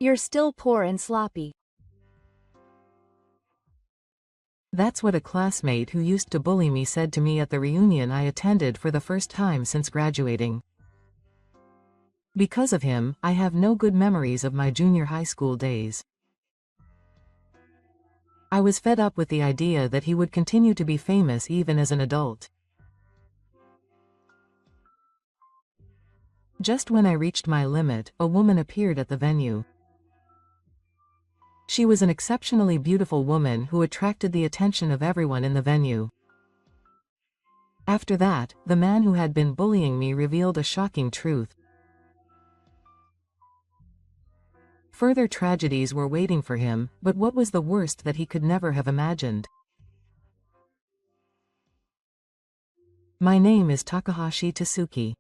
You're still poor and sloppy. That's what a classmate who used to bully me said to me at the reunion I attended for the first time since graduating. Because of him, I have no good memories of my junior high school days. I was fed up with the idea that he would continue to be famous even as an adult. Just when I reached my limit, a woman appeared at the venue. She was an exceptionally beautiful woman who attracted the attention of everyone in the venue. After that, the man who had been bullying me revealed a shocking truth. Further tragedies were waiting for him, but what was the worst that he could never have imagined? My name is Takahashi Tsuki.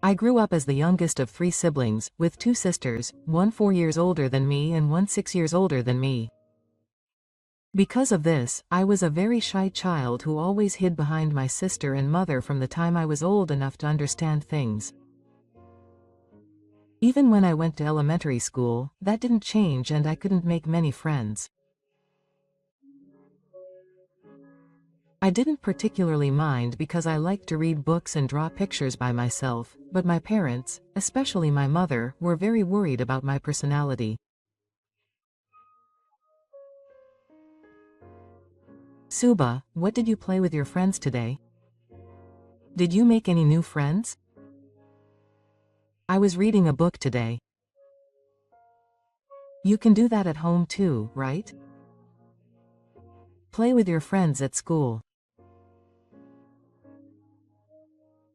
I grew up as the youngest of 3 siblings, with 2 sisters, one 4 years older than me and one 6 years older than me. Because of this, I was a very shy child who always hid behind my sister and mother from the time I was old enough to understand things. Even when I went to elementary school, that didn't change and I couldn't make many friends. I didn't particularly mind because I liked to read books and draw pictures by myself, but my parents, especially my mother, were very worried about my personality. Suba, what did you play with your friends today? Did you make any new friends? I was reading a book today. You can do that at home too, right? Play with your friends at school.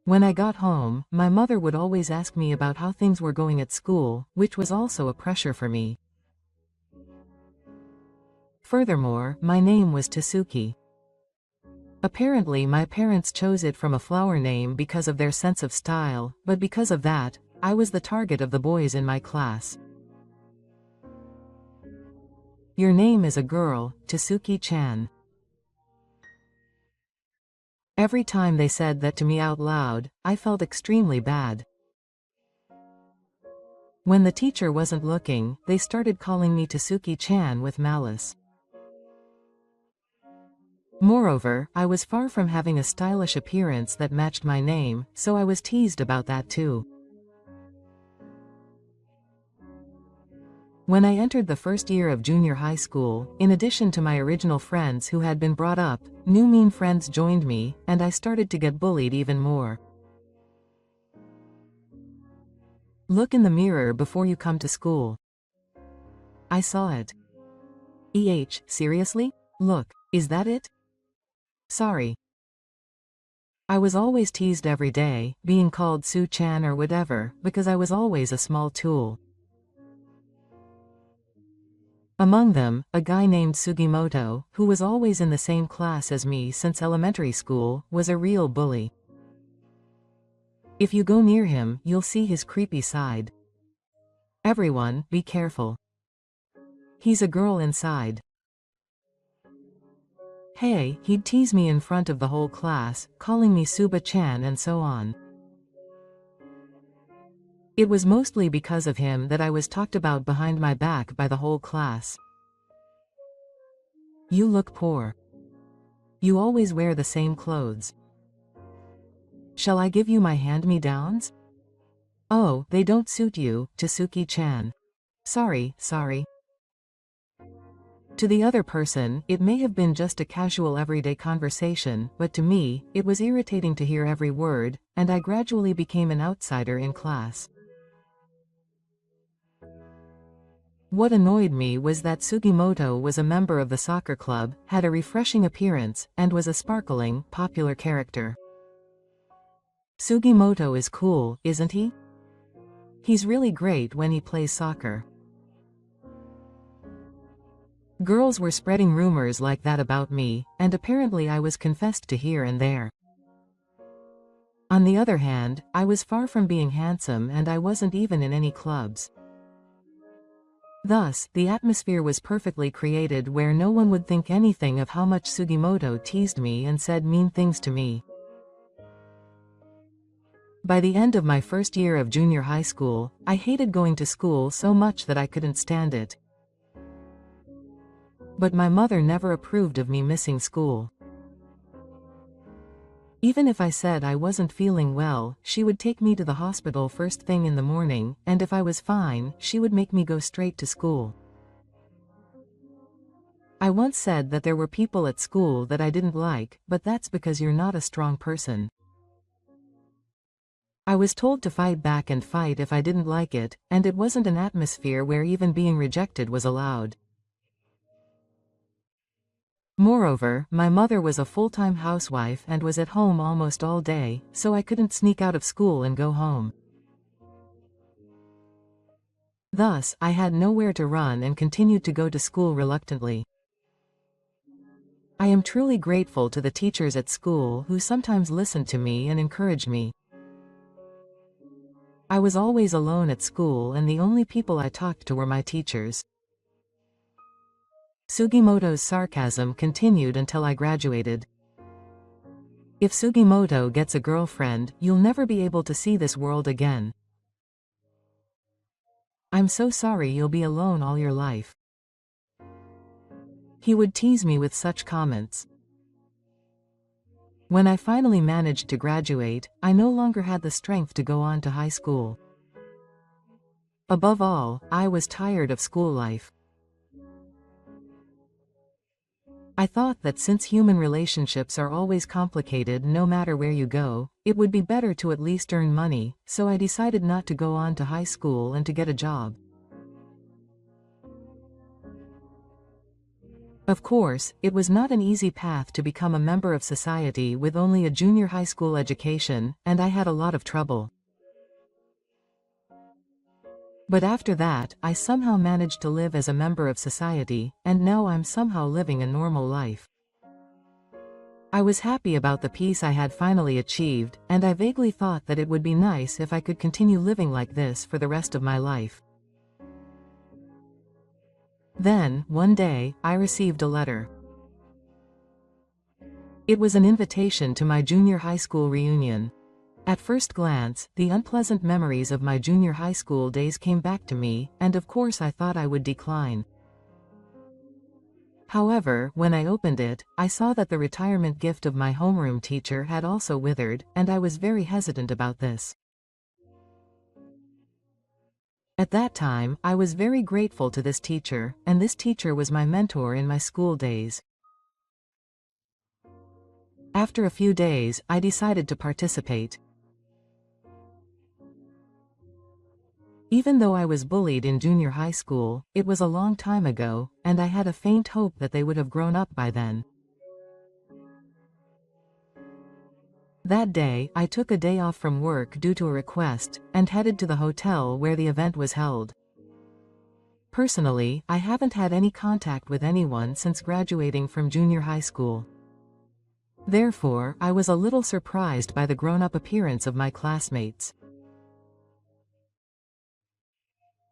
When I got home, my mother would always ask me about how things were going at school, which was also a pressure for me. Furthermore, my name was Tsuki. Apparently my parents chose it from a flower name because of their sense of style, but because of that, I was the target of the boys in my class. Your name is a girl, Tsuki-chan. Every time they said that to me out loud, I felt extremely bad. When the teacher wasn't looking, they started calling me Tsuki-chan with malice. Moreover, I was far from having a stylish appearance that matched my name, so I was teased about that too. When I entered the first year of junior high school, in addition to my original friends who had been brought up, new mean friends joined me, and I started to get bullied even more. Look in the mirror before you come to school. I saw it. Seriously? Look, is that it? Sorry. I was always teased every day, being called Su-chan or whatever, because I was always a small tool. Among them, a guy named Sugimoto, who was always in the same class as me since elementary school, was a real bully. If you go near him, you'll see his creepy side. Everyone, be careful. He's a girl inside. Hey, he'd tease me in front of the whole class, calling me Suba-chan and so on. It was mostly because of him that I was talked about behind my back by the whole class. You look poor. You always wear the same clothes. Shall I give you my hand-me-downs? Oh, they don't suit you, Tsuki-chan. Sorry. To the other person, it may have been just a casual everyday conversation, but to me, it was irritating to hear every word, and I gradually became an outsider in class. What annoyed me was that Sugimoto was a member of the soccer club, had a refreshing appearance, and was a sparkling, popular character. Sugimoto is cool, isn't he? He's really great when he plays soccer. Girls were spreading rumors like that about me, and apparently I was confessed to here and there. On the other hand, I was far from being handsome and I wasn't even in any clubs. Thus, the atmosphere was perfectly created where no one would think anything of how much Sugimoto teased me and said mean things to me. By the end of my first year of junior high school, I hated going to school so much that I couldn't stand it. But my mother never approved of me missing school. Even if I said I wasn't feeling well, she would take me to the hospital first thing in the morning, and if I was fine, she would make me go straight to school. I once said that there were people at school that I didn't like, but that's because you're not a strong person. I was told to fight back and fight if I didn't like it, and it wasn't an atmosphere where even being rejected was allowed. Moreover, my mother was a full-time housewife and was at home almost all day, so I couldn't sneak out of school and go home. Thus, I had nowhere to run and continued to go to school reluctantly. I am truly grateful to the teachers at school who sometimes listened to me and encouraged me. I was always alone at school and the only people I talked to were my teachers. Sugimoto's sarcasm continued until I graduated. If Sugimoto gets a girlfriend, you'll never be able to see this world again. I'm so sorry you'll be alone all your life. He would tease me with such comments. When I finally managed to graduate, I no longer had the strength to go on to high school. Above all, I was tired of school life. I thought that since human relationships are always complicated no matter where you go, it would be better to at least earn money, so I decided not to go on to high school and to get a job. Of course, it was not an easy path to become a member of society with only a junior high school education, and I had a lot of trouble. But after that, I somehow managed to live as a member of society, and now I'm somehow living a normal life. I was happy about the peace I had finally achieved, and I vaguely thought that it would be nice if I could continue living like this for the rest of my life. Then, one day, I received a letter. It was an invitation to my junior high school reunion. At first glance, the unpleasant memories of my junior high school days came back to me, and of course I thought I would decline. However, when I opened it, I saw that the retirement gift of my homeroom teacher had also withered, and I was very hesitant about this. At that time, I was very grateful to this teacher, and this teacher was my mentor in my school days. After a few days, I decided to participate. Even though I was bullied in junior high school, it was a long time ago, and I had a faint hope that they would have grown up by then. That day, I took a day off from work due to a request, and headed to the hotel where the event was held. Personally, I haven't had any contact with anyone since graduating from junior high school. Therefore, I was a little surprised by the grown-up appearance of my classmates.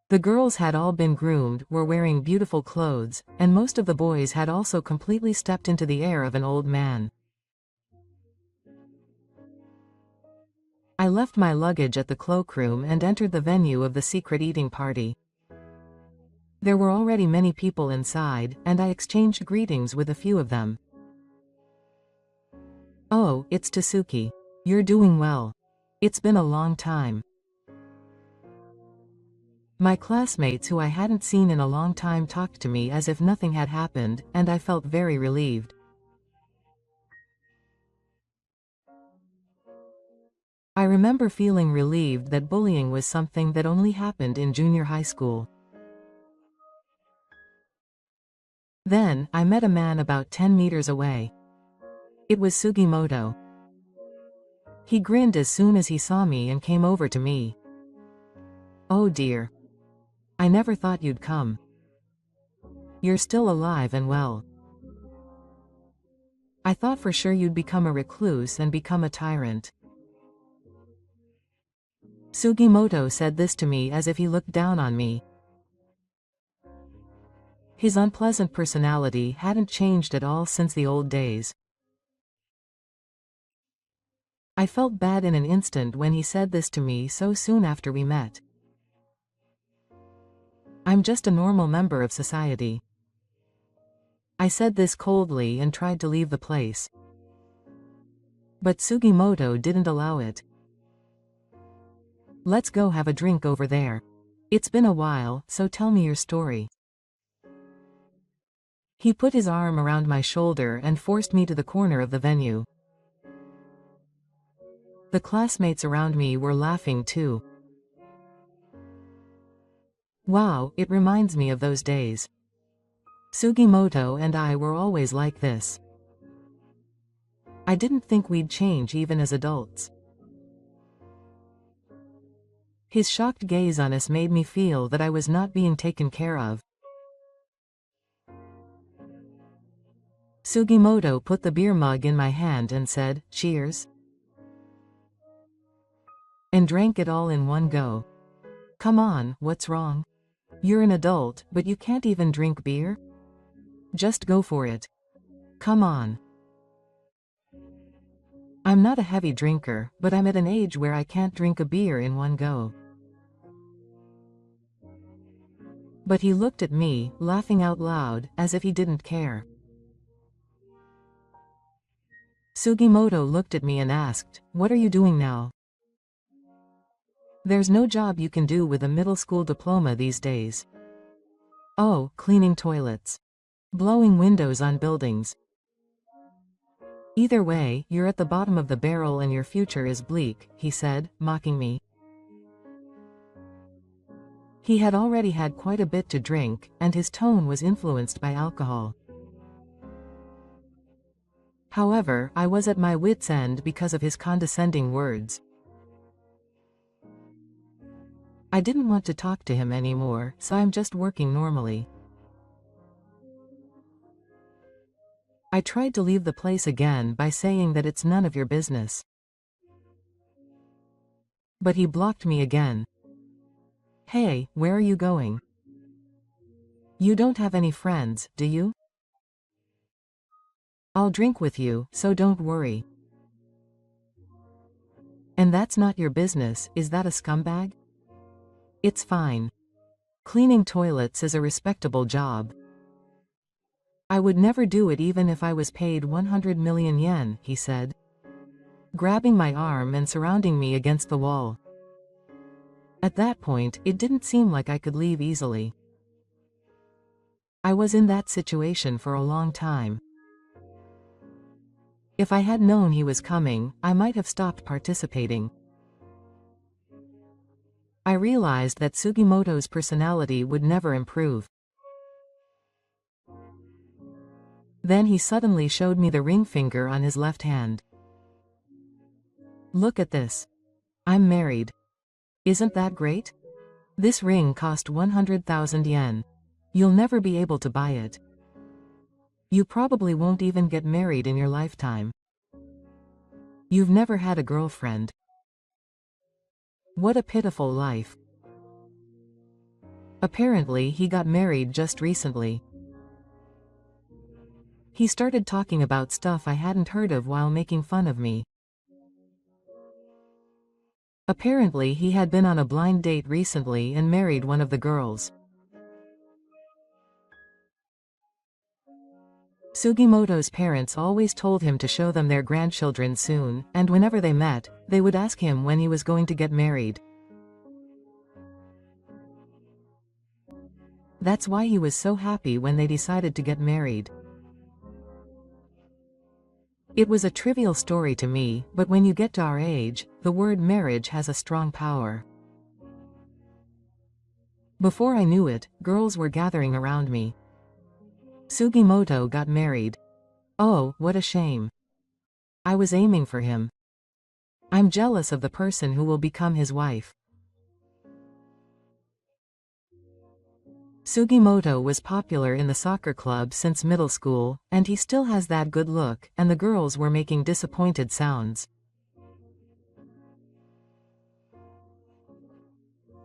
The girls had all been groomed, were wearing beautiful clothes, and most of the boys had also completely stepped into the air of an old man. I left my luggage at the cloakroom and entered the venue of the secret eating party. There were already many people inside, and I exchanged greetings with a few of them. "Oh, it's Tasuki. You're doing well. It's been a long time." My classmates who I hadn't seen in a long time talked to me as if nothing had happened, and I felt very relieved. I remember feeling relieved that bullying was something that only happened in junior high school. Then, I met a man about 10 meters away. It was Sugimoto. He grinned as soon as he saw me and came over to me. "Oh dear. I never thought you'd come. You're still alive and well. I thought for sure you'd become a recluse and become a tyrant." Sugimoto said this to me as if he looked down on me. His unpleasant personality hadn't changed at all since the old days. I felt bad in an instant when he said this to me so soon after we met. I'm just a normal member of society. I said this coldly and tried to leave the place. But Sugimoto didn't allow it. Let's go have a drink over there. It's been a while, so tell me your story. He put his arm around my shoulder and forced me to the corner of the venue. The classmates around me were laughing too. Wow, it reminds me of those days. Sugimoto and I were always like this. I didn't think we'd change even as adults. His shocked gaze on us made me feel that I was not being taken care of. Sugimoto put the beer mug in my hand and said, "Cheers," and drank it all in one go. Come on, what's wrong? You're an adult, but you can't even drink beer? Just go for it. Come on. I'm not a heavy drinker, but I'm at an age where I can't drink a beer in one go. But he looked at me, laughing out loud, as if he didn't care. Sugimoto looked at me and asked, "What are you doing now?" There's no job you can do with a middle school diploma these days. Oh, cleaning toilets. Blowing windows on buildings. Either way, you're at the bottom of the barrel and your future is bleak, he said, mocking me. He had already had quite a bit to drink, and his tone was influenced by alcohol. However, I was at my wit's end because of his condescending words. I didn't want to talk to him anymore, so I'm just working normally. I tried to leave the place again by saying that it's none of your business. But he blocked me again. Hey, where are you going? You don't have any friends, do you? I'll drink with you, so don't worry. And that's not your business, is that a scumbag? It's fine. Cleaning toilets is a respectable job. I would never do it even if I was paid 100 million yen, he said, grabbing my arm and surrounding me against the wall. At that point, it didn't seem like I could leave easily. I was in that situation for a long time. If I had known he was coming, I might have stopped participating. I realized that Sugimoto's personality would never improve. Then he suddenly showed me the ring finger on his left hand. Look at this. I'm married. Isn't that great? This ring cost 100,000 yen. You'll never be able to buy it. You probably won't even get married in your lifetime. You've never had a girlfriend. What a pitiful life. Apparently, he got married just recently. He started talking about stuff I hadn't heard of while making fun of me. Apparently, he had been on a blind date recently and married one of the girls. Sugimoto's parents always told him to show them their grandchildren soon, and whenever they met, they would ask him when he was going to get married. That's why he was so happy when they decided to get married. It was a trivial story to me, but when you get to our age, the word marriage has a strong power. Before I knew it, girls were gathering around me. Sugimoto got married. Oh, what a shame. I was aiming for him. I'm jealous of the person who will become his wife. Sugimoto was popular in the soccer club since middle school, and he still has that good look, and the girls were making disappointed sounds.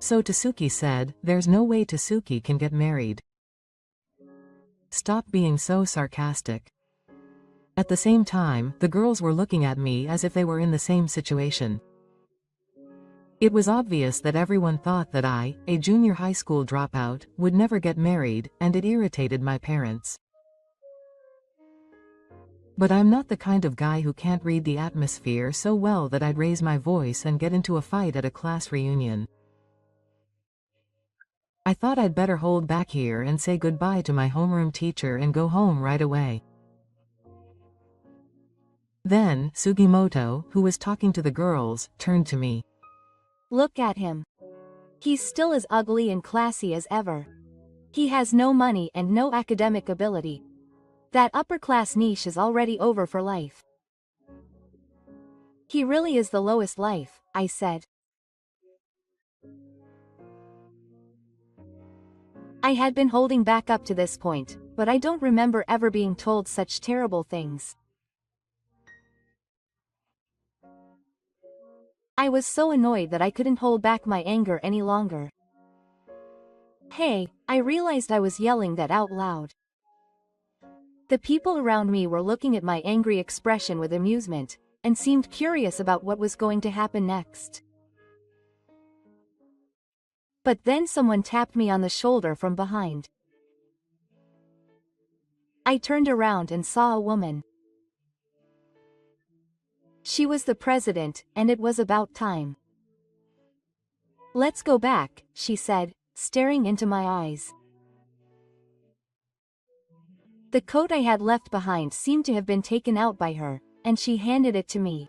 So Tasuki said, "There's no way Tasuki can get married. Stop being so sarcastic." At the same time, the girls were looking at me as if they were in the same situation. It was obvious that everyone thought that I, a junior high school dropout, would never get married, and it irritated my parents. But I'm not the kind of guy who can't read the atmosphere so well that I'd raise my voice and get into a fight at a class reunion. I thought I'd better hold back here and say goodbye to my homeroom teacher and go home right away. Then, Sugimoto, who was talking to the girls, turned to me. Look at him. He's still as ugly and classy as ever. He has no money and no academic ability. That upper-class niche is already over for life. He really is the lowest life, I said. I had been holding back up to this point, but I don't remember ever being told such terrible things. I was so annoyed that I couldn't hold back my anger any longer. Hey, I realized I was yelling that out loud. The people around me were looking at my angry expression with amusement, and seemed curious about what was going to happen next. But then someone tapped me on the shoulder from behind. I turned around and saw a woman. She was the president, and it was about time. Let's go back, she said, staring into my eyes. The coat I had left behind seemed to have been taken out by her, and she handed it to me.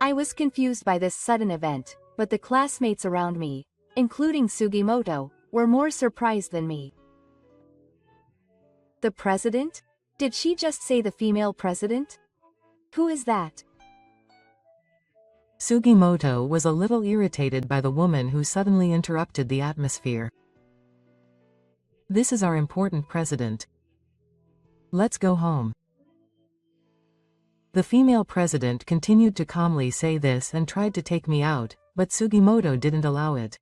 I was confused by this sudden event, but the classmates around me, including Sugimoto, were more surprised than me. The president? Did she just say the female president? Who is that? Sugimoto was a little irritated by the woman who suddenly interrupted the atmosphere. This is our important president. Let's go home. The female president continued to calmly say this and tried to take me out, but Sugimoto didn't allow it.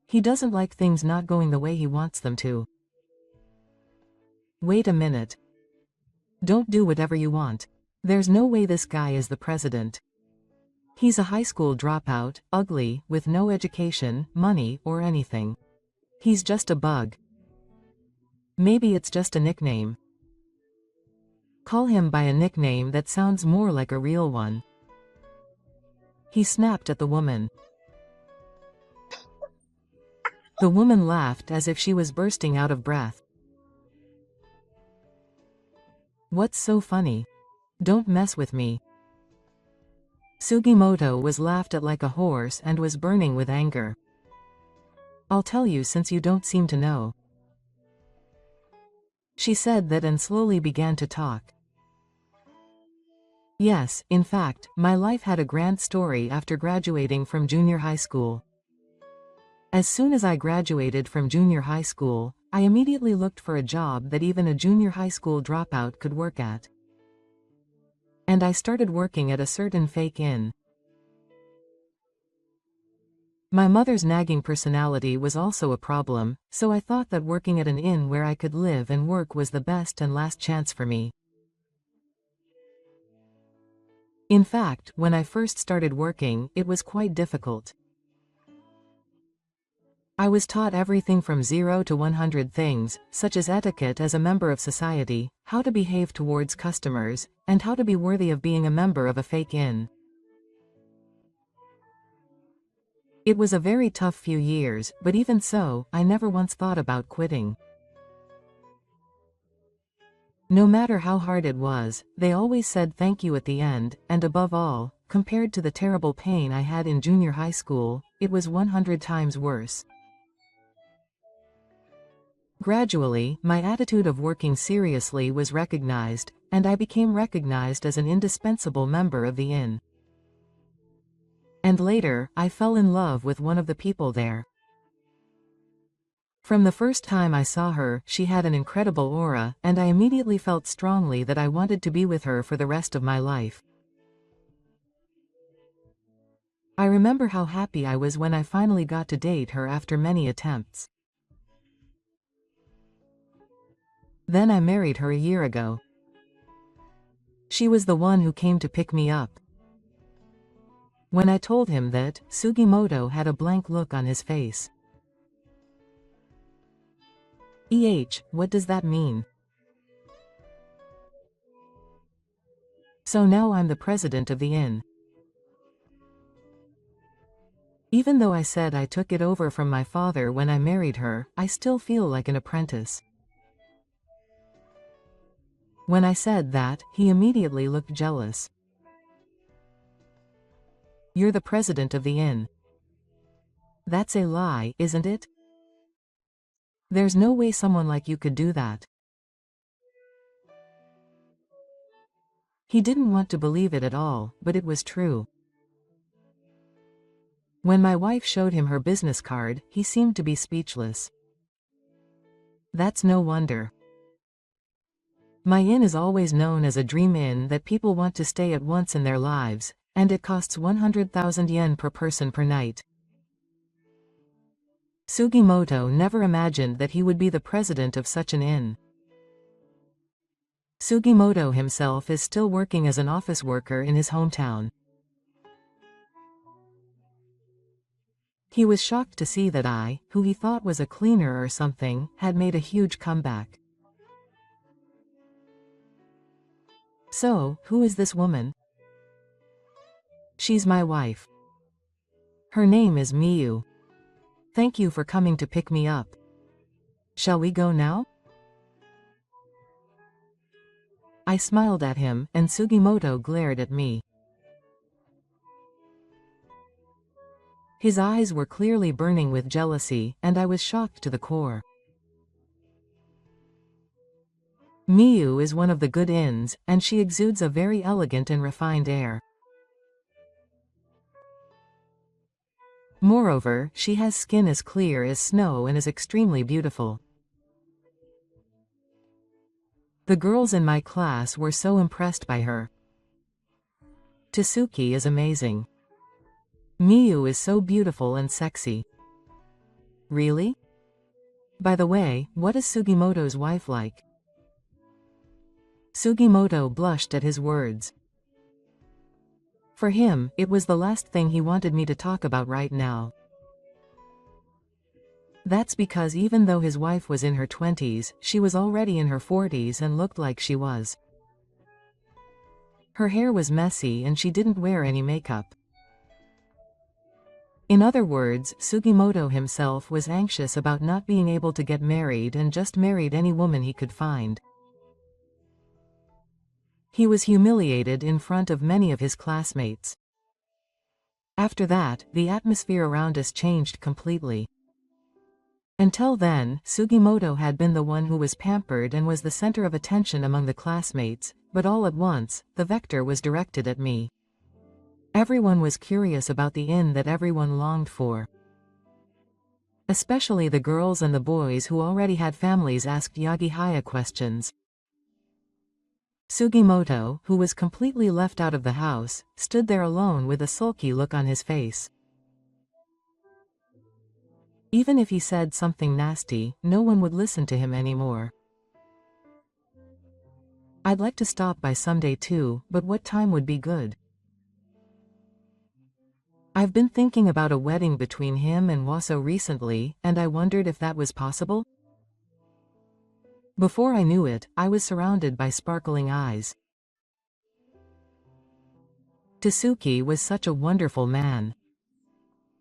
He doesn't like things not going the way he wants them to. Wait a minute. Don't do whatever you want. There's no way this guy is the president. He's a high school dropout, ugly, with no education, money, or anything. He's just a bug. Maybe it's just a nickname. Call him by a nickname that sounds more like a real one. He snapped at the woman. The woman laughed as if she was bursting out of breath. What's so funny? Don't mess with me. Sugimoto was laughed at like a horse and was burning with anger. I'll tell you since you don't seem to know. She said that and slowly began to talk. Yes, in fact, my life had a grand story after graduating from junior high school. As soon as I graduated from junior high school, I immediately looked for a job that even a junior high school dropout could work at. And I started working at a certain fake inn. My mother's nagging personality was also a problem, so I thought that working at an inn where I could live and work was the best and last chance for me. In fact, when I first started working, it was quite difficult. I was taught everything from 0 to 100 things, such as etiquette as a member of society, how to behave towards customers, and how to be worthy of being a member of a fake inn. It was a very tough few years, but even so, I never once thought about quitting. No matter how hard it was, they always said thank you at the end, and above all, compared to the terrible pain I had in junior high school, it was 100 times worse. Gradually, my attitude of working seriously was recognized, and I became recognized as an indispensable member of the inn. And later, I fell in love with one of the people there. From the first time I saw her, she had an incredible aura, and I immediately felt strongly that I wanted to be with her for the rest of my life. I remember how happy I was when I finally got to date her after many attempts. Then I married her a year ago. She was the one who came to pick me up. When I told him that, Sugimoto had a blank look on his face. What does that mean? So now I'm the president of the inn. Even though I said I took it over from my father when I married her, I still feel like an apprentice. When I said that, he immediately looked jealous. You're the president of the inn. That's a lie, isn't it? There's no way someone like you could do that. He didn't want to believe it at all, but it was true. When my wife showed him her business card, he seemed to be speechless. That's no wonder. My inn is always known as a dream inn that people want to stay at once in their lives, and it costs 100,000 yen per person per night. Sugimoto never imagined that he would be the president of such an inn. Sugimoto himself is still working as an office worker in his hometown. He was shocked to see that I, who he thought was a cleaner or something, had made a huge comeback. So, who is this woman? She's my wife. Her name is Miyu. Thank you for coming to pick me up. Shall we go now? I smiled at him, and Sugimoto glared at me. His eyes were clearly burning with jealousy, and I was shocked to the core. Miyu is one of the good inns, and she exudes a very elegant and refined air. Moreover, she has skin as clear as snow and is extremely beautiful. The girls in my class were so impressed by her. Tsuki is amazing. Miyu is so beautiful and sexy. Really? By the way, what is Sugimoto's wife like? Sugimoto blushed at his words. For him, it was the last thing he wanted me to talk about right now. That's because even though his wife was in her 20s, she was already in her 40s and looked like she was. Her hair was messy and she didn't wear any makeup. In other words, Sugimoto himself was anxious about not being able to get married and just married any woman he could find. He was humiliated in front of many of his classmates. After that, the atmosphere around us changed completely. Until then, Sugimoto had been the one who was pampered and was the center of attention among the classmates, but all at once, the vector was directed at me. Everyone was curious about the inn that everyone longed for. Especially the girls and the boys who already had families asked Yagihaya questions. Sugimoto, who was completely left out of the house, stood there alone with a sulky look on his face. Even if he said something nasty, no one would listen to him anymore. I'd like to stop by someday too, but what time would be good? I've been thinking about a wedding between him and Waso recently, and I wondered if that was possible. Before I knew it, I was surrounded by sparkling eyes. Tsuki was such a wonderful man.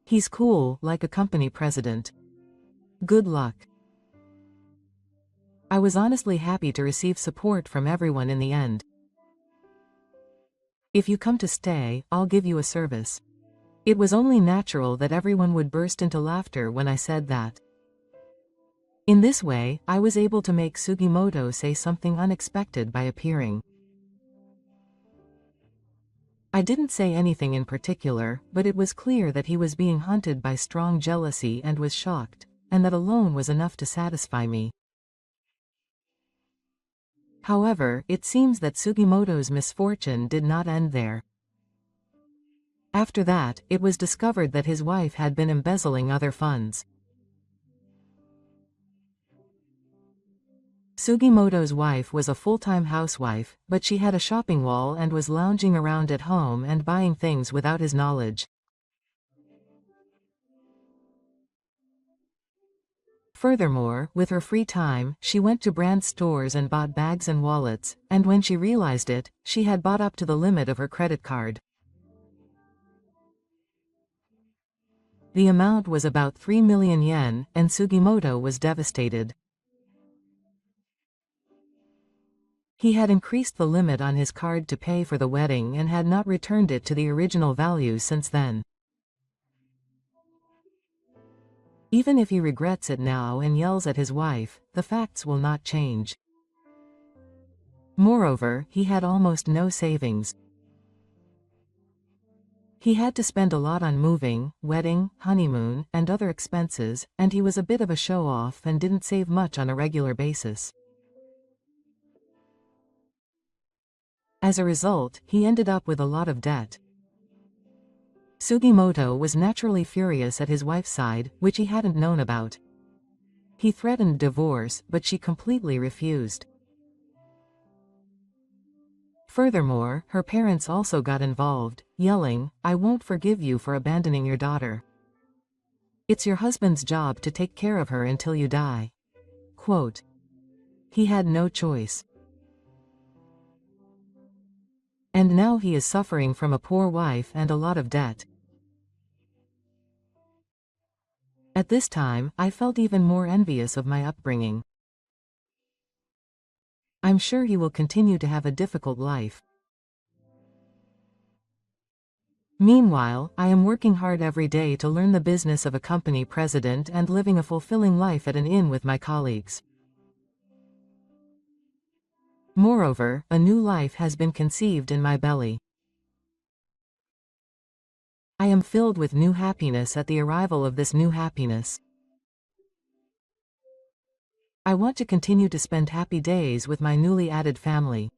He's cool, like a company president. Good luck. I was honestly happy to receive support from everyone in the end. If you come to stay, I'll give you a service. It was only natural that everyone would burst into laughter when I said that. In this way, I was able to make Sugimoto say something unexpected by appearing. I didn't say anything in particular, but it was clear that he was being hunted by strong jealousy and was shocked, and that alone was enough to satisfy me. However, it seems that Sugimoto's misfortune did not end there. After that, it was discovered that his wife had been embezzling other funds. Sugimoto's wife was a full-time housewife, but she had a shopping wall and was lounging around at home and buying things without his knowledge. Furthermore, with her free time, she went to brand stores and bought bags and wallets, and when she realized it, she had bought up to the limit of her credit card. The amount was about 3 million yen, and Sugimoto was devastated. He had increased the limit on his card to pay for the wedding and had not returned it to the original value since then. Even if he regrets it now and yells at his wife, the facts will not change. Moreover, he had almost no savings. He had to spend a lot on moving, wedding, honeymoon, and other expenses, and he was a bit of a show-off and didn't save much on a regular basis. As a result, he ended up with a lot of debt. Sugimoto was naturally furious at his wife's side, which he hadn't known about. He threatened divorce, but she completely refused. Furthermore, her parents also got involved, yelling, "I won't forgive you for abandoning your daughter. It's your husband's job to take care of her until you die." Quote. He had no choice. And now he is suffering from a poor wife and a lot of debt. At this time, I felt even more envious of my upbringing. I'm sure he will continue to have a difficult life. Meanwhile, I am working hard every day to learn the business of a company president and living a fulfilling life at an inn with my colleagues. Moreover, a new life has been conceived in my belly. I am filled with new happiness at the arrival of this new happiness. I want to continue to spend happy days with my newly added family.